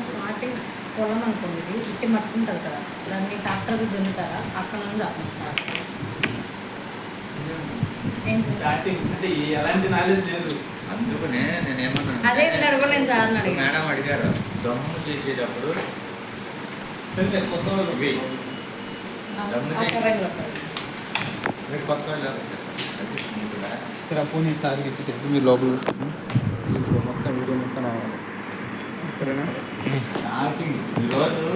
Starting పొలం అనుకోండి, ఇట్టి మట్టి ఉంటుంది కదా, దాన్ని ట్రాక్టర్కి దున్నుతారా? అక్కడ నుంచి అప్పుడు స్టార్టింగ్ అంటే ఎలాంటి నాలెడ్జ్ లేదు. అందుకనే నేనేమన్నా అదే కూడా నేను సార్ మేడం అడిగారు దమ్ము చేసేటప్పుడు కొత్త కొత్త సరే ఫోన్ ఈసారి ఇచ్చేసి మీరు లోపల వస్తుంది ఇప్పుడు మొత్తం వీడియో మొత్తం రావాలి. సరేనా? స్టార్టింగ్ ఈరోజు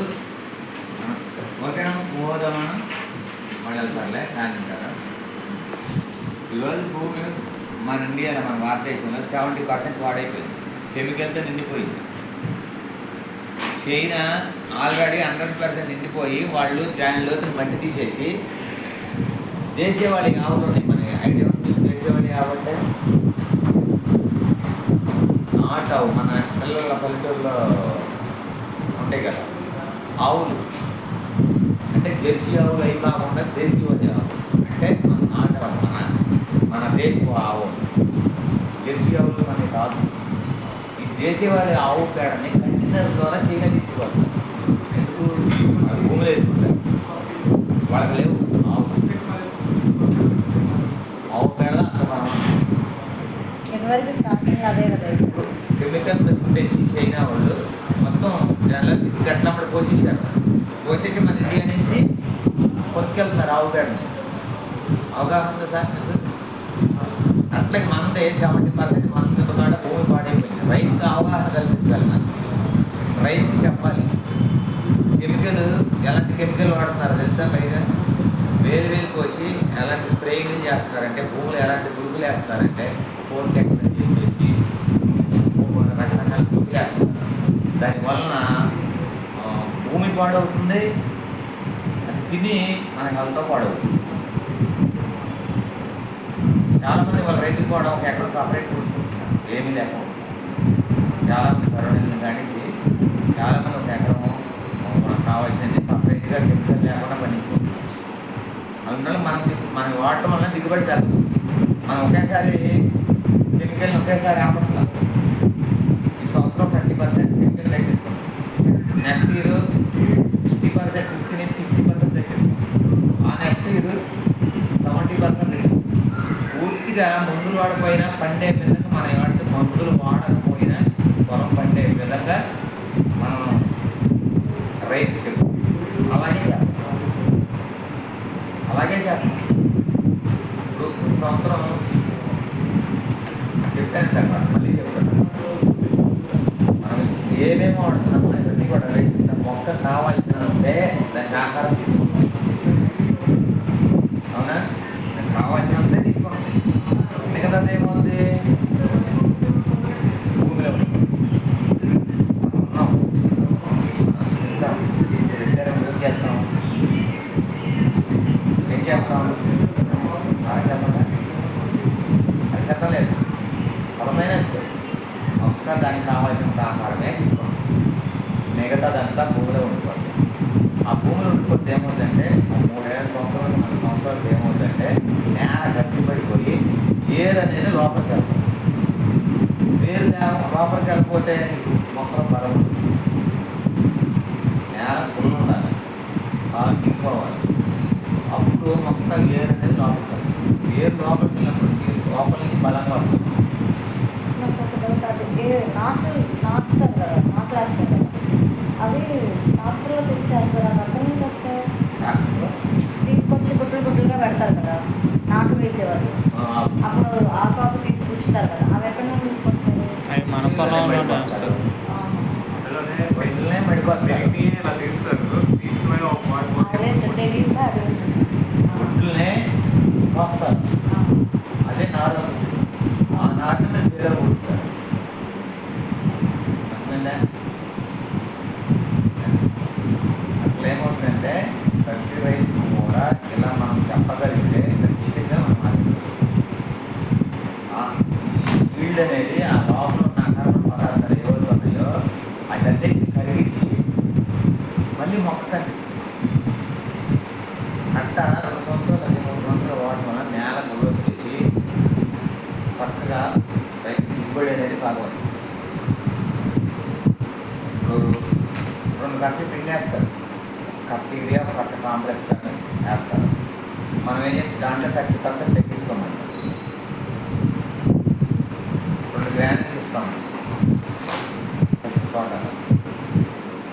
ఓకేనా పోదామా మళ్ళీ వెళ్తారులే కానీ ఉంటారా. ఈరోజు భూమి మన ఇండియాలో మన భారతదేశంలో 70% వాడైపోయింది, కెమికల్తో నిండిపోయింది. చైనా ఆల్రెడీ 100% నిండిపోయి వాళ్ళు దానిలో మట్టి తీసేసి దేశీయవాళి ఆవులు ఉన్నాయి. మన ఐడియా దేశీయవాళి ఆవుంటే ఆటవు మన పిల్లల పల్లెటూరులో ఉంటాయి కదా ఆవులు, అంటే జెర్సీ ఆవులు అవి కాకుండా దేశీయవాళి ఆవులు అంటే ఆటవు మన దేశపు ఆవు. జెర్సీ ఆవులు మనకి కాదు. ఈ దేశీయవాళి ఆవు పేడని కంటైనర్ ద్వారా చైనా తీసుకుపోతారు. ఎందుకు? వాళ్ళు భూములు వేసుకుంటారు, వాళ్ళకి లేవు ఆవు పేడ. ఇదివరకు స్టార్టింగ్ అదే కదా కెమికల్ పెట్టేసి చైనా వాళ్ళు మొత్తం దానిలో గట్లప్పుడు పోసేసారు. పోసేసి మన ఇండియా నుంచి కొనుక్కెళ్తున్నారు ఆవు పేడని. అవగాహన ఉందా సార్? అట్లాగే మనదే 70% మన కాడ భూమి పాడైపోయింది. రైతుకు అవగాహన కల్పించాలి. మనం రైతుకు చెప్పాలి కెమికల్ ఎలాంటి కెమికల్ వాడుతున్నారు తెలుసా. పైగా వేలు పోసి ఎలాంటి స్ప్రేయింగ్ చేస్తున్నారంటే భూములు ఎలాంటి పురుగులు వేస్తున్నారంటే ఫోన్ టెక్స్ చేసి రకరకాల పురుగులు వేస్తున్నారు. దానివలన భూమి పాడవుతుంది, అది తిని మన హెల్త్ పాడవుతుంది. చాలామంది వాళ్ళ రైతులు కూడా ఒక ఎకరం సపరేట్ చూసుకుంటున్నారు ఏమీ లేకుండా. చాలామంది కరోనా కానించి చాలామంది ఒక ఎకరం మనకు కావాల్సింది సపరేట్గా కెమికల్ లేకుండా పండించుకుంటున్నారు. అందువల్ల మనం వాడటం వల్ల దిగుబడి జరుగుతుంది. మనం ఒకేసారి కెమికల్ని ఒకేసారి ఆపట్లేదు. ఈ సంవత్సరం 30% కెమికల్ తగ్గిస్తాం, నెక్స్ట్ ఇయర్ 60%, 50-60% తగ్గిస్తాం, ఆ నెక్స్ట్ ఇయర్ 70% తగ్గిస్తాం. పూర్తిగా మందులు వాడకపోయినా పండే విధంగా మన వాటికి మందులు వాడకపోయినా పొలం పండే విధంగా మనం రైతు అలాగే చేస్తాం. ఇప్పుడు సంవత్సరం చెప్తానంట, మళ్ళీ చెప్తాను. మనం ఏమేమో వాడుతున్నామో ఇవన్నీ కూడా రైతు మొక్క కావాల్సినంటే దానికి ఆహారం తీసుకుంటాం. అవునా? దానికి కావాల్సినంతే తీసుకుంటాం. మిగతాది ఏముంది భూమిలో ఉన్నాం. ఏం చేస్తాం అలా చెప్పలేదు. పొలమైన ఒక్క దానికి కావాల్సినంత ఆహారమే తీసుకోండి, మిగతాదంతా భూమిలో ఉండిపోతుంది. ఆ భూమిలో ఉండిపోతే ఏమవుతుందంటే 3 సంవత్సరాలు 4 సంవత్సరాలు ఏమవుతుందంటే నేల గట్టిపడిపోయి ఏరు అనేది లోపలికి వెళ్తుంది. వేరు లోపలికి వెళ్ళిపోతే మొక్కలు పరవు. నేల పుల్ల ఉండాలి, కాలు తిప్పుకోవాలి. అప్పుడు మొత్తం ఏరు అనేది లోపలికి వెళ్తుంది. ఏరు లోపలికి వెళ్ళినప్పుడు లోపల నుంచి బలంగా ఉంటుంది. నాకు ఒక డౌట్, అది నాటుతారు కదా, నాట్లు వేస్తారు కదా, అవి ట్రాక్టర్లో తెచ్చేస్తారు. అది అక్కడి నుంచి వస్తాయి తీసుకొచ్చి గుడ్లుగా పెడతారు కదా నాట్లు వేసేవాళ్ళు. అప్పుడు ఆకు తీసుకొచ్చుతారు కదా, అవి ఎక్కడి నుంచి తీసుకొస్తారు? అవి మన పొలంలో వస్తారు. గుడ్లనే వస్తారు, అదే నారు వస్తుంది. ఆ నాటిని చేదలు కొడుతారు. అట్లా ఏమవుతుందంటే ప్రతి రైతుకు కూడా ఇలా మనం చెప్పగలిగితే ఖచ్చితంగా మనం ఫీల్డ్ అనేది ఆ లోపల ఉన్న ఆహార పదార్థాలు ఏవైతే ఉన్నాయో అటన్నిటిని కరిగించి మళ్ళీ మొక్క కనిపిస్తుంది. అట్ట 2 సంవత్సరాలు 3 సంవత్సరాలు వాడటం వల్ల నేల రైతు దిగుబడి అనేది బాగా వస్తుంది. ఇప్పుడు 2 గంటలు పిండి వేస్తారు, కట్ట ఏరియా కట్ట కాంప్లెక్స్ కానీ వేస్తారు. మనం ఏం చేసి దాంట్లో 30% తగ్గించుకోమంటాం. 2 గ్రాండ్స్ ఇస్తాం ఫస్ట్ క్వార్టర్.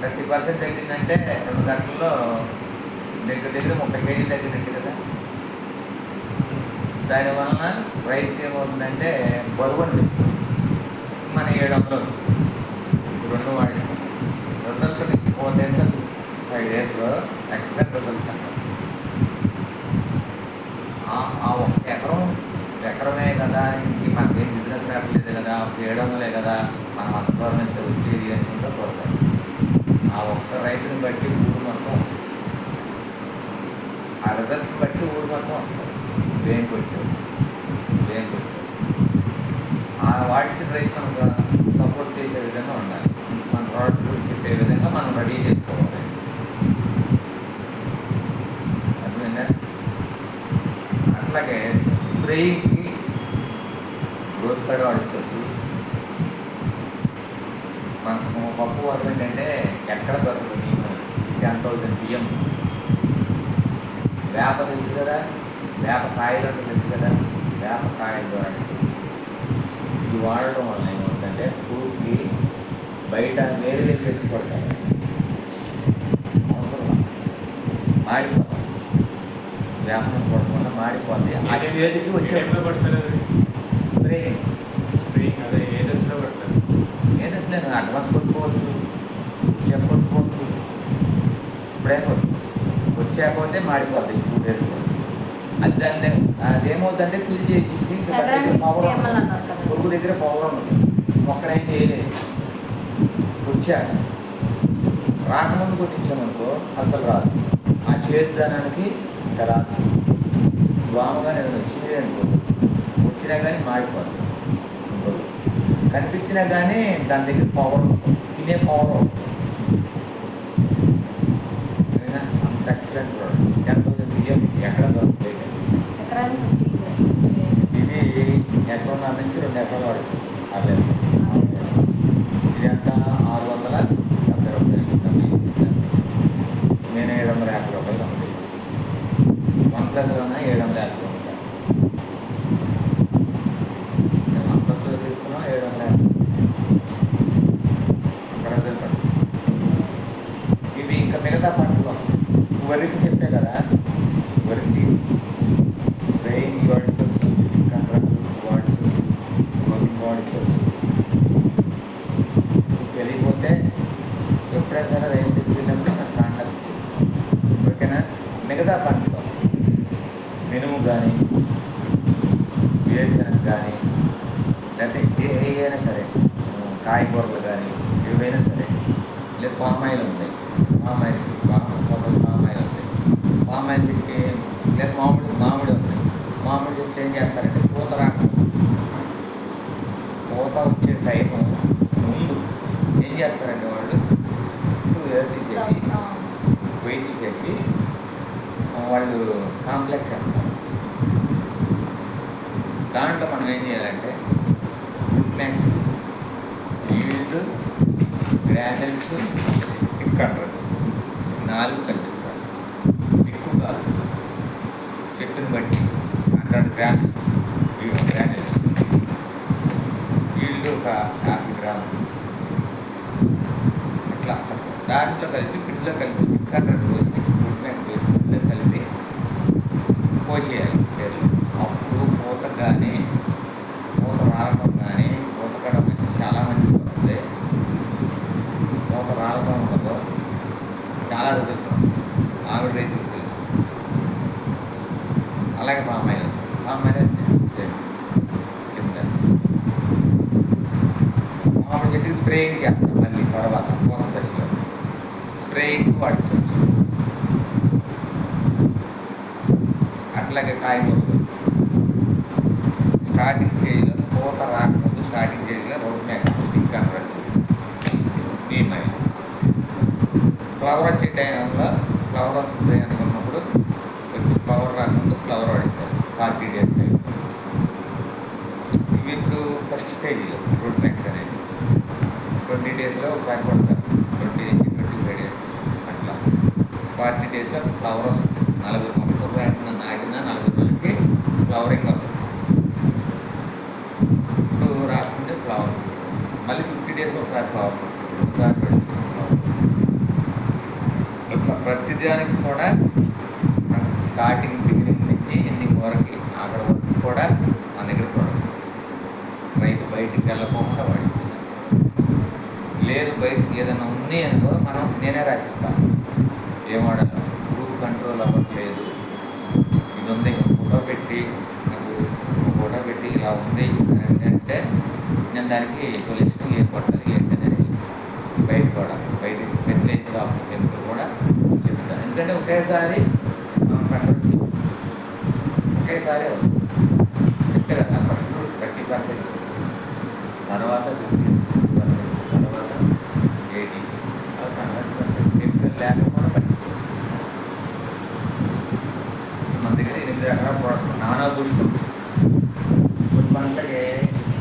30% తగ్గిందంటే 2 గంటల్లో దగ్గర 30 కేజీలు తగ్గినట్టు కదా. దానివలన రైతుకి ఏమవుతుందంటే బరువు అనిపిస్తుంది. మన 700 2 వాడిస్తాం. రిజల్ట్ 4 days 5 daysలో ఎక్సలెంట్ రిజల్ట్ అన్నమాట. ఆ 1 ఎకరమే కదా, ఇంక మనకేం బిజినెస్ రావట్లేదు కదా, 700 కదా, మనం అంత దూరం అయితే వచ్చేది అనుకుంటూ పోతాం. ఆ ఒక్క రైతుని బట్టి ఊరు మొత్తం వస్తుంది. ఆ రిజల్ట్ని బట్టి ఊరు మొత్తం వస్తుంది. వేయం కొట్టారు. ఆ వాడిచిన రైతు మనకు సపోర్ట్ చేసే విధంగా ఉండాలి. మన ప్రోడక్ట్ గురించి చెప్పే విధంగా మనం రెడీ చేసుకోవాలి. అర్థమైందా? అట్లాగే స్ప్రేయింగ్కి గ్రోత్ పడి వాడించవచ్చు. మనకు పప్పు వరకు ఏంటంటే ఎక్కడ దొరకదు. 10,000 బియ్యం వేప తెలుసు కదా, వేపకాయలు అంటే తెలుసు కదా, వేపకాయల ద్వారా ఇది వాడటం వల్ల ఏమవుతుందంటే పూర్తి బయట వేరు తెచ్చుకుంటారు. అవసరం మాడిపోతాం. వేపం కొట్టకుండా మాడిపోతుంది. ఆ చేతికి వచ్చే ఏ దశలో అడ్వాన్స్ కొట్టుకోవచ్చు, కొట్టుకోవచ్చు, ఇప్పుడే వచ్చాకపోతే మాడిపోతుంది 2 days. అది దాన్ని అదేమవుతుందంటే పిల్లి చేసి పవర్ పొరుగు దగ్గర పవర్ ఉండదు. మొక్కనేం చేయలేదు. వచ్చాక రాకముందు కొట్టించామనుకో అసలు రాదు. ఆ చేతిదానానికి ఇంకా రాదు. వామగా నేను వచ్చింది అనుకో, వచ్చినా కానీ మాడిపోతుంది. కనిపించినా కానీ దాని దగ్గర పవర్ తినే పవర్ అంత ఎక్సలెంట్ ప్రోడక్ట్. 10,000 బియ్యం ఎక్కడ దొరుకుతాయి. ఇది ఎకరం నుంచి 2 ఎకరాలు వాడచ్చు. అదే ఇది అంత 670 రూపాయలు. నేను 750 రూపాయలు ఉంది. 1+ 750 రూపాయలు. 1+లో తీసుకున్నాం 750. అక్కడ రిజల్ట్. ఇవి ఇంకా మిగతా పంటలు వరికి చెప్పే కదా, వరికి స్ప్రేయింగ్ వాడించవచ్చు, కంట్రాక్ట్ వాడించవచ్చు, గ్రోతింగ్ వాడించవచ్చు. తెలియకపోతే ఎప్పుడైనా సరే రైతు వెళ్ళినప్పుడు నాకు కాంటాక్ట్ చేయాలి. ఓకేనా? మిగతా పంటలు మినుము కానీ, వేరుశనగ కానీ, లేకపోతే ఏదైనా సరే కాయగూరలు కానీ ఏవైనా సరే, లేదా పామాయిల్ ఉంటాయి. పామాయిల్ ఉంటాయి. పామాయిల్ చెట్టు లేదా మామిడి ఉంటాయి. మామిడి చెట్లు ఏం చేస్తారంటే పూత వచ్చే టైము ముందు ఏం చేస్తారంటే వాళ్ళు తీసేసి పొయ్యి తీసేసి వాళ్ళు కాంప్లెక్స్ చేస్తారు. దాంట్లో మనం ఏం చేయాలంటే మ్యాక్స్ ఈల్డ్, గ్రానెల్స్, కంట్రోల్ 4 కల్పించాలి. ఎక్కువ కాదు, చెట్టుని బట్టి 100 grams గ్రానెల్స్, ఈల్డ్ ఒక 50 grams. అట్లా దాంట్లో కలిపి పిల్లో కలిపి 100 పోసి గుడ్మెట్ పోసి పిల్లో కలిపి పోసేయాలి. అప్పుడు పూత కానీ పూత రాలటం కానీ, పూత కడం చాలా మంచిగా వస్తుంది. పూత రాలటం ఉండదు, చాలా రిజల్ట్ ఆవిడ రైతులు తెలుసు. అలాగే పామాయిల్ కింద మామిడి చెట్టుకి స్ప్రేయింగ్ చేస్తాం. మళ్ళీ తర్వాత పూత దశలో స్ప్రేయింగ్ వాడించవచ్చు. అట్లాగే కాయగూరలు స్టార్టింగ్ స్టేజ్లో పూత రాకముందు స్టార్టింగ్ స్టేజ్లో రోడ్ మ్యాక్స్ కంట్రోల్ నీమైల్. ఫ్లవర్ వచ్చే టైంలో ఫ్లవర్ వస్తుంది అనుకున్నప్పుడు కొంచెం ఫ్లవర్ రాకముందు ఫ్లవర్ వాడించాలి 40 days టైం. విత్ డేస్లో ఒకసారి కొడతారు, 20-25 డేస్ అట్లా. 40 డేస్లో ఫ్లవర్ వస్తుంది. 40 మొక్కలు నాటిన 40 రోజులకి ఫ్లవరింగ్ వస్తుంది. ఇప్పుడు రాసుకుంటే ఫ్లవర్, మళ్ళీ 50 డేస్ ఒకసారి ఫ్లవర్, ఒకసారి ఫ్లవర్. ఇట్లా ప్రతిదానికి కూడా స్టార్టింగ్ బిగినింగ్ నుంచి ఎండింగ్ వరకు అక్కడ వరకు కూడా మన దగ్గర ప్రొడక్ట్. రైతు బయటికి వెళ్ళకుండా వాడి లేదు, బయటకి ఏదైనా ఉంది అనుకో మనం నేనే రాసిస్తాను. ఏం వాడాలి, గ్రూప్ కంట్రోల్ అవ్వట్లేదు, ఇది ఉంది, ఫోటో పెట్టి నాకు ఫోటో పెట్టి ఇలా ఉంది అంటే నేను దానికి సొల్యూషన్ ఏం కొట్టాలి ఏంటనేది బయట కూడా బయటికి ఫెర్టిలైజర్ కెమికల్ కూడా చెప్తాను. ఎందుకంటే ఒకేసారి మనం పెట్టచ్చు, ఒకేసారి ఇస్తే కదా ఫస్ట్ 30%, తర్వాత 50%, తర్వాత 80, 100% కెమికల్ లేకుండా పెట్టచ్చు. మన దగ్గర 8 రకాల ప్రోడక్ట్ నానా బూస్ట్. కొన్ని పంటలకి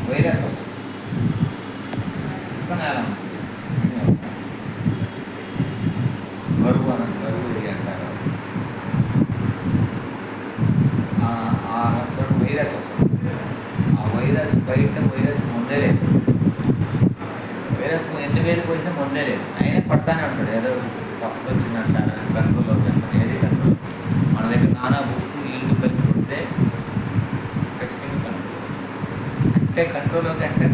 వైరస్ వస్తుంది, ఇసుక నేల బరువు ఇది అంటారు. వైరస్ వస్తుంది. ఆ వైరస్ బయట వైరస్ ముందే లేదు, వైరస్ ఎన్ని వేలు పోయినా ముందే లేదు, అయినా పడతానే ఉంటాడు. ఏదో తప్పు వచ్చిందంటారా, కంట్రోల్ అవుతుంది, ఏది కంట్రోల్. మన దగ్గర నానా బూస్టు ఇల్లు కలిపి ఉంటే ఖచ్చితంగా కంట్రోల్. అంటే కంట్రోల్ అంటే